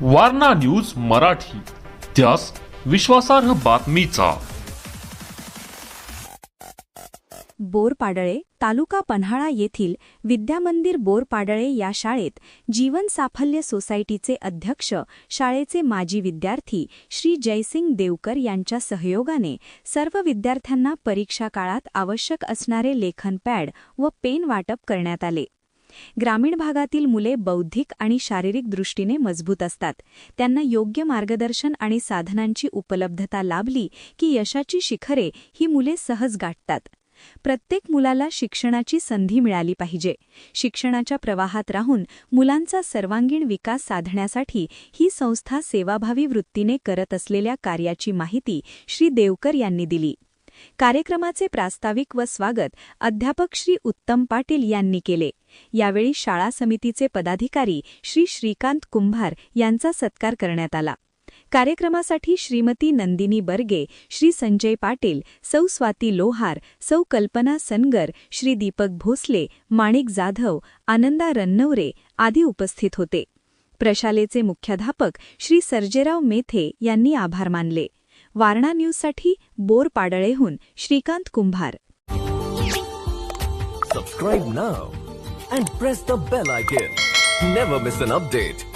Warna news Marathi, त्यास विश्वासार्ह बातमीचा. बोरपाडळे तालुका पन्हाळा येथील विद्यामंदिर बोरपाडळे या शाळेत जीवन साफल्य सोसायटीचे अध्यक्ष, शाळेचे माजी विद्यार्थी श्री जयसिंग देवकर यांच्या सहयोगाने सर्व विद्यार्थ्यांना परीक्षा काळात आवश्यक असणारे लेखन पॅड व पेन वाटप करण्यात आले. ग्रामीण भागातील मुले बौद्धिक आणि शारीरिक दृष्टीने मजबूत असतात. त्यांना योग्य मार्गदर्शन आणि साधनांची उपलब्धता लाभली की यशाची शिखरे ही मुले सहज गाठतात. प्रत्येक मुलाला शिक्षणाची संधी मिळाली पाहिजे. शिक्षणाच्या प्रवाहात राहून मुलांचा सर्वांगीण विकास साधण्यासाठी ही संस्था सेवाभावी वृत्तीने करत असलेल्या कार्याची माहिती श्री देवकर यांनी दिली. कार्यक्रमाचे प्रास्ताविक व स्वागत अध्यापक श्री उत्तम पाटील यांनी केले. यावेळी शाळा समितीचे पदाधिकारी श्री श्रीकांत कुंभार यांचा सत्कार करण्यात आला. कार्यक्रमासाठी श्रीमती नंदिनी बर्गे, श्री संजय पाटील, सौ स्वाती लोहार, सौ कल्पना सनगर, श्री दीपक भोसले, माणिक जाधव, आनंदा रन्नवरे आदी उपस्थित होते. प्रशालेचे मुख्याध्यापक श्री सर्जेराव मेथे यांनी आभार मानले. वारणा न्यूजसाठी बोरपाडळेहून श्रीकांत कुंभार. Subscribe now and press the bell icon. Never miss an update.